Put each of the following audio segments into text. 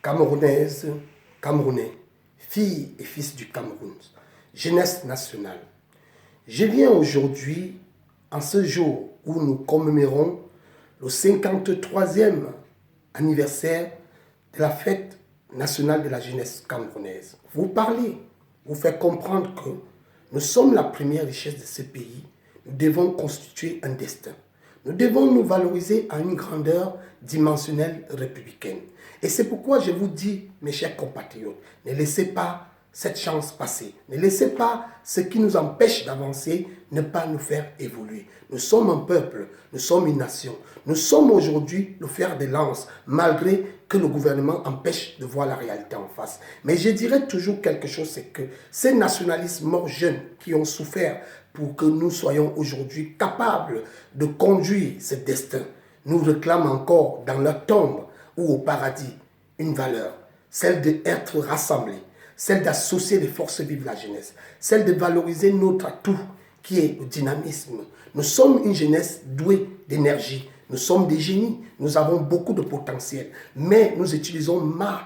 Camerounaises, Camerounais, filles et fils du Cameroun, jeunesse nationale. Je viens aujourd'hui, en ce jour où nous commémorons le 53e anniversaire de la fête nationale de la jeunesse camerounaise, vous parler, vous faire comprendre que nous sommes la première richesse de ce pays. Nous devons constituer un destin. Nous devons nous valoriser à une grandeur dimensionnelle républicaine. Et c'est pourquoi je vous dis, mes chers compatriotes, ne laissez pas cette chance passer. Ne laissez pas ce qui nous empêche d'avancer ne pas nous faire évoluer. Nous sommes un peuple, nous sommes une nation. Nous sommes aujourd'hui le fer de lance, malgré que le gouvernement empêche de voir la réalité en face. Mais je dirais toujours quelque chose, c'est que ces nationalistes morts jeunes qui ont souffert pour que nous soyons aujourd'hui capables de conduire ce destin, nous réclament encore dans leur tombe ou au paradis une valeur, celle d'être rassemblés, celle d'associer les forces vives de la jeunesse, celle de valoriser notre atout qui est le dynamisme. Nous sommes une jeunesse douée d'énergie, nous sommes des génies, nous avons beaucoup de potentiel, mais nous utilisons mal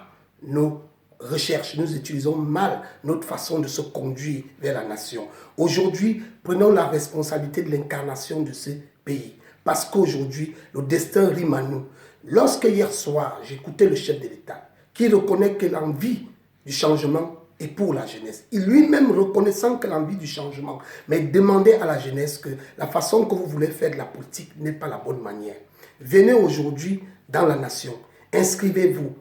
nos recherches, nous utilisons mal notre façon de se conduire vers la nation. Aujourd'hui, prenons la responsabilité de l'incarnation de ce pays, parce qu'aujourd'hui, le destin rime à nous. Lorsque hier soir, j'écoutais le chef de l'État, qui reconnaît que l'envie du changement est pour la jeunesse. Il lui-même reconnaissant que l'envie du changement, mais demandait à la jeunesse que la façon que vous voulez faire de la politique n'est pas la bonne manière. Venez aujourd'hui dans la nation, inscrivez-vous,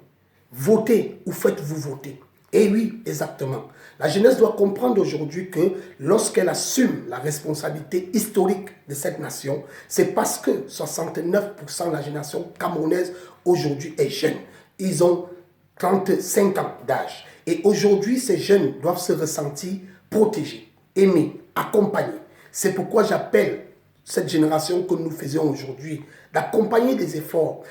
votez ou faites-vous voter. Et oui, exactement. La jeunesse doit comprendre aujourd'hui que lorsqu'elle assume la responsabilité historique de cette nation, c'est parce que 69% de la génération camerounaise aujourd'hui est jeune. Ils ont 35 ans d'âge. Et aujourd'hui, ces jeunes doivent se ressentir protégés, aimés, accompagnés. C'est pourquoi j'appelle cette génération que nous faisons aujourd'hui d'accompagner les efforts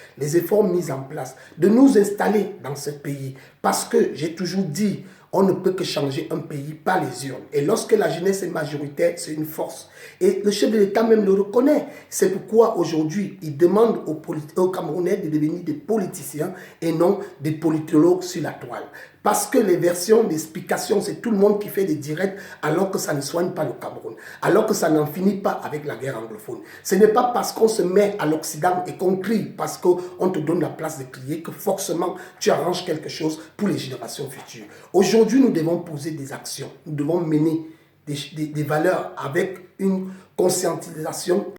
mis en place, de nous installer dans ce pays. Parce que j'ai toujours dit, on ne peut que changer un pays par les urnes. Et lorsque la jeunesse est majoritaire, c'est une force. Et le chef de l'État même le reconnaît. C'est pourquoi aujourd'hui, il demande aux Camerounais de devenir des politiciens et non des politologues sur la toile. Parce que les versions d'explication, c'est tout le monde qui fait des directs alors que ça ne soigne pas le Cameroun. Alors que ça n'en finit pas avec la guerre anglophone. Ce n'est pas parce qu'on se met à l'Occident et qu'on crie, parce qu'on te donne la place de crier, que forcément tu arranges quelque chose pour les générations futures. Aujourd'hui, nous devons poser des actions. Nous devons mener des valeurs avec une conscientisation